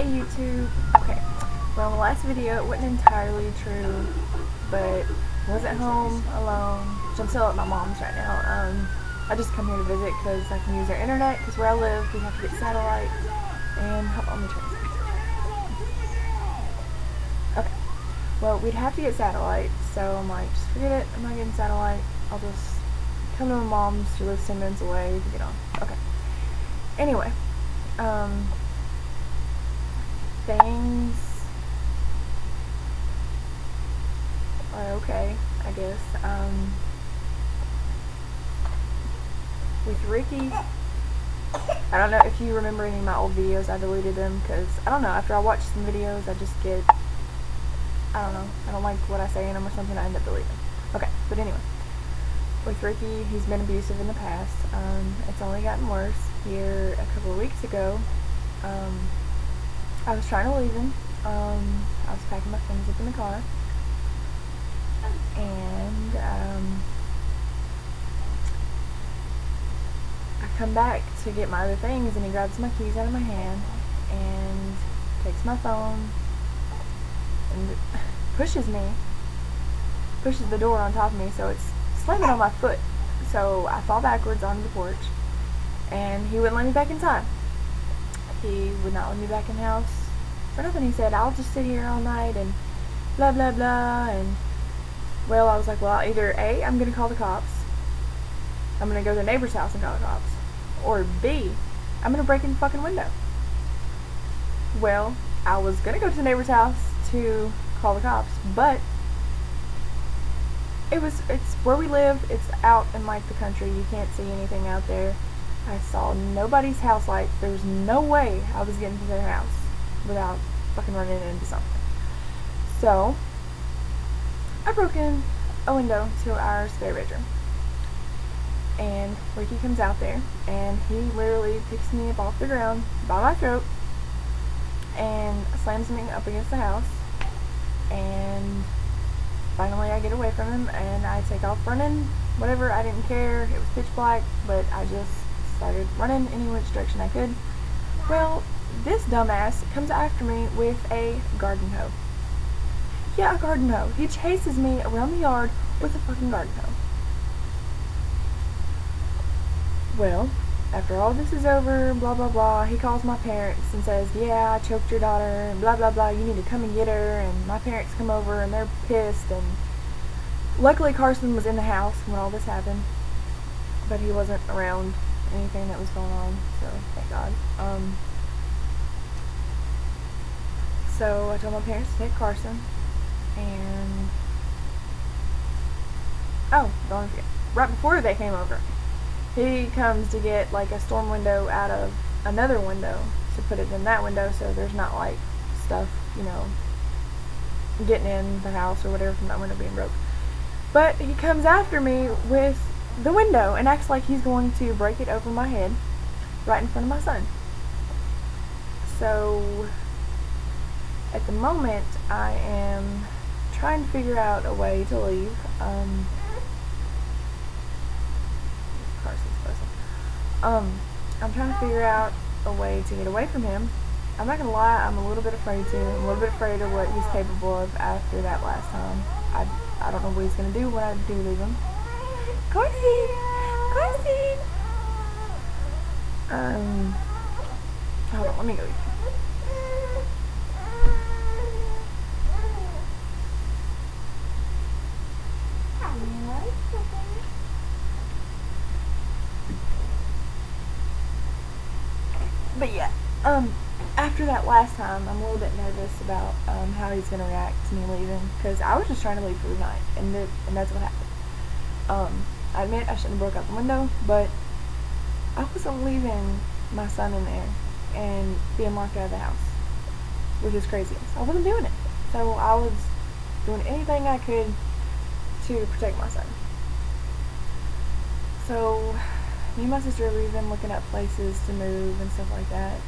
Hey YouTube. Okay, well, the last video, it wasn't entirely true, but I was at home alone, which I'm still at my mom's right now. I just come here to visit because I can use their internet, because where I live, we have to get satellite, and hold on, let me turn this on. Okay, well, we'd have to get satellite, so I'm like, just forget it, I'm not getting satellite, I'll just come to my mom's, she lives 10 minutes away, to get on. Okay, anyway, things are okay, I guess. With Ricky, I don't know if you remember any of my old videos. I deleted them because, I don't know, after I watch some videos, I just get, I don't know, I don't like what I say in them or something, I end up deleting them. Okay, but anyway, with Ricky, he's been abusive in the past. It's only gotten worse. Here, a couple of weeks ago, I was trying to leave him. I was packing my things up in the car, and I come back to get my other things, and he grabs my keys out of my hand and takes my phone and pushes the door on top of me, so it's slamming on my foot. So I fall backwards onto the porch, and he wouldn't let me back in time. He would not let me back in the house for nothing. He said, I'll just sit here all night and blah blah blah. And well, I was like, well, either A, I'm gonna call the cops, I'm gonna go to the neighbor's house and call the cops, or B, I'm gonna break in the fucking window. Well, I was gonna go to the neighbor's house to call the cops, but it's where we live, it's out in like the country, you can't see anything out there. I saw nobody's house lights. There was no way I was getting to their house without fucking running into something. So I broke in a window to our spare bedroom, and Ricky comes out there, and he literally picks me up off the ground by my throat and slams me up against the house, and finally I get away from him and I take off running. Whatever, I didn't care, it was pitch black, but I just started running any which direction I could. Well, this dumbass comes after me with a garden hoe. Yeah, a garden hoe. He chases me around the yard with a fucking garden hoe. Well, after all this is over, blah blah blah, he calls my parents and says, yeah, I choked your daughter, and blah blah blah, you need to come and get her. And my parents come over and they're pissed, and luckily Carson was in the house when all this happened, but he wasn't around anything that was going on, so thank God. So I told my parents to take Carson, and oh, don't forget, right before they came over, he comes to get like a storm window out of another window to put it in that window, so there's not like stuff, you know, getting in the house or whatever from that window being broke. But he comes after me with the window and acts like he's going to break it over my head right in front of my son. So at the moment I am trying to figure out a way to leave. I'm trying to figure out a way to get away from him. I'm not gonna lie, I'm a little bit afraid to. I'm a little bit afraid of what he's capable of after that last time. I don't know what he's gonna do when I do leave him. Corsi! Corsi! Hold on, let me go. But yeah, after that last time, I'm a little bit nervous about how he's gonna react to me leaving, because I was just trying to leave for the night, and that's what happened. I admit I shouldn't have broke out the window, but I wasn't leaving my son in there and being locked out of the house with his craziness. I wasn't doing it. So I was doing anything I could to protect my son. So me and my sister, we've been looking at places to move and stuff like that.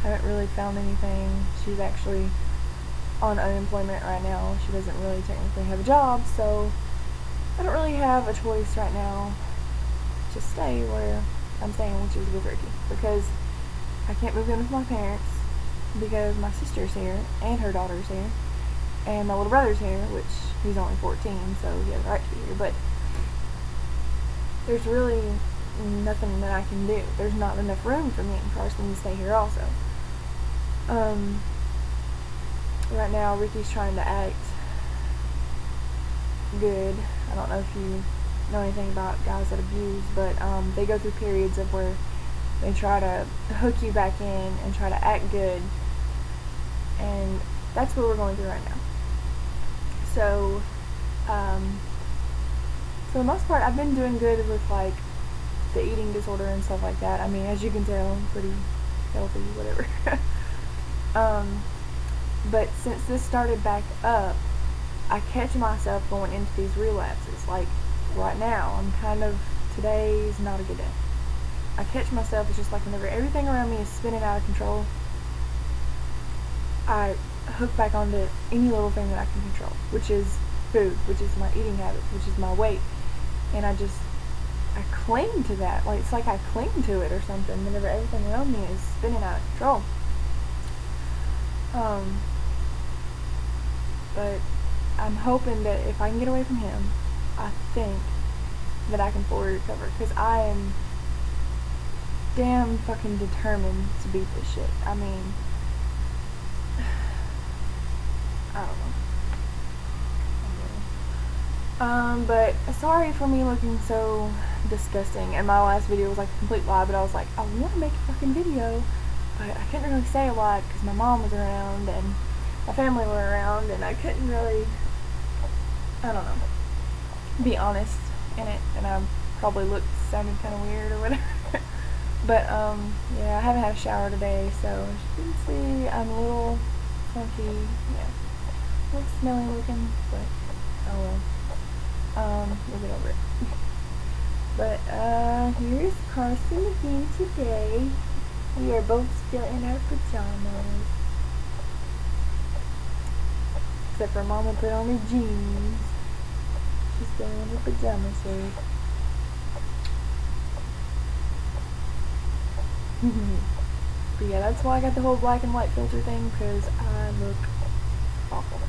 Haven't really found anything. She's actually on unemployment right now. She doesn't really technically have a job, so I don't really have a choice right now to stay where I'm staying, which is with Ricky, because I can't move in with my parents, because my sister's here and her daughter's here and my little brother's here, which he's only 14, so he has the right to be here, but there's really nothing that I can do. There's not enough room for me and Carson to stay here also. Right now Ricky's trying to act good. I don't know if you know anything about guys that abuse, but they go through periods of where they try to hook you back in and try to act good, and that's what we're going through right now. So for the most part, I've been doing good with like the eating disorder and stuff like that. I mean, as you can tell, I'm pretty healthy, whatever. But since this started back up, I catch myself going into these relapses. Like right now, today's not a good day. I catch myself, it's just like whenever everything around me is spinning out of control, I hook back onto any little thing that I can control, which is food, which is my eating habits, which is my weight, and I cling to that. Like, it's like I cling to it or something whenever everything around me is spinning out of control. But I'm hoping that if I can get away from him, I think that I can fully recover, because I am damn fucking determined to beat this shit. I mean, I don't know. But sorry for me looking so disgusting, and my last video was like a complete lie, but I was like, I want to make a fucking video, but I couldn't really say a lot because my mom was around and my family were around, and I couldn't really, I don't know, be honest in it, and I probably sounded kind of weird or whatever. But yeah, I haven't had a shower today, so as you can see, I'm a little funky, yeah, a little smelly looking, but oh well, we'll get over it. But here's Carson again today. We are both still in our pajamas, except for Mama put on her jeans. She's still in her pajamas here. But yeah, that's why I got the whole black and white filter thing, because I look awful.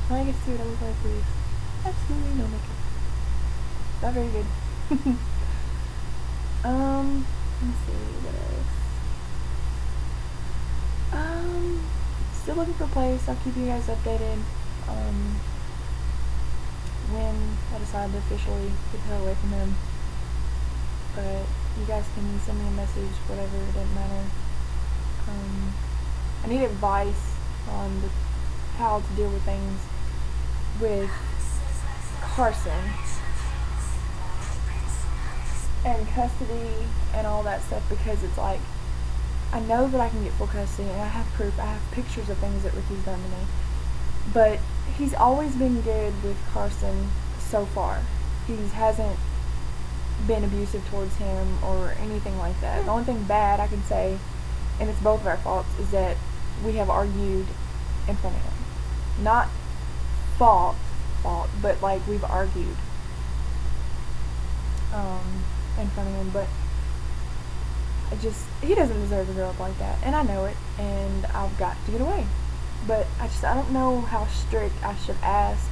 Now I get to see what I look like with absolutely no makeup. Not very good. Let's see, what else? Still looking for a place. I'll keep you guys updated when I decide to officially get the hell away from him. But you guys can send me a message, whatever, it doesn't matter. I need advice on how to deal with things with Carson and custody and all that stuff, because it's like, I know that I can get full custody, and I have proof, I have pictures of things that Ricky's done to me, but he's always been good with Carson so far. He hasn't been abusive towards him or anything like that. The only thing bad I can say, and it's both of our faults, is that we have argued in front of him. Not fault, but like we've argued in front of him, but he doesn't deserve to grow up like that, and I know it, and I've got to get away. But I don't know how strict I should ask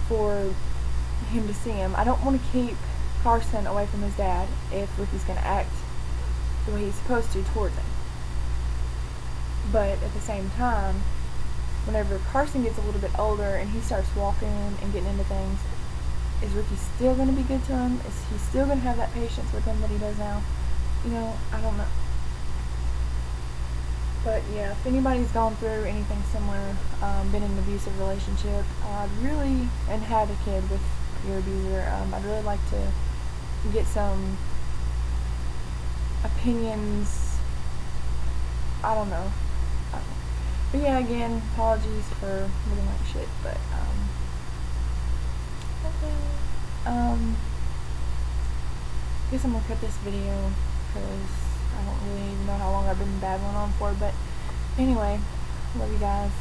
for him to see him. I don't want to keep Carson away from his dad if Ricky's going to act the way he's supposed to towards him. But at the same time, whenever Carson gets a little bit older and he starts walking and getting into things, is Ricky still going to be good to him? Is he still going to have that patience with him that he does now? You know, I don't know. But yeah, if anybody's gone through anything similar, been in an abusive relationship, and had a kid with your abuser, I'd really like to get some opinions. I don't know. But yeah, again, apologies for looking like shit, but I guess I'm gonna cut this video because I don't really even know how long I've been babbling on for, but anyway, love you guys.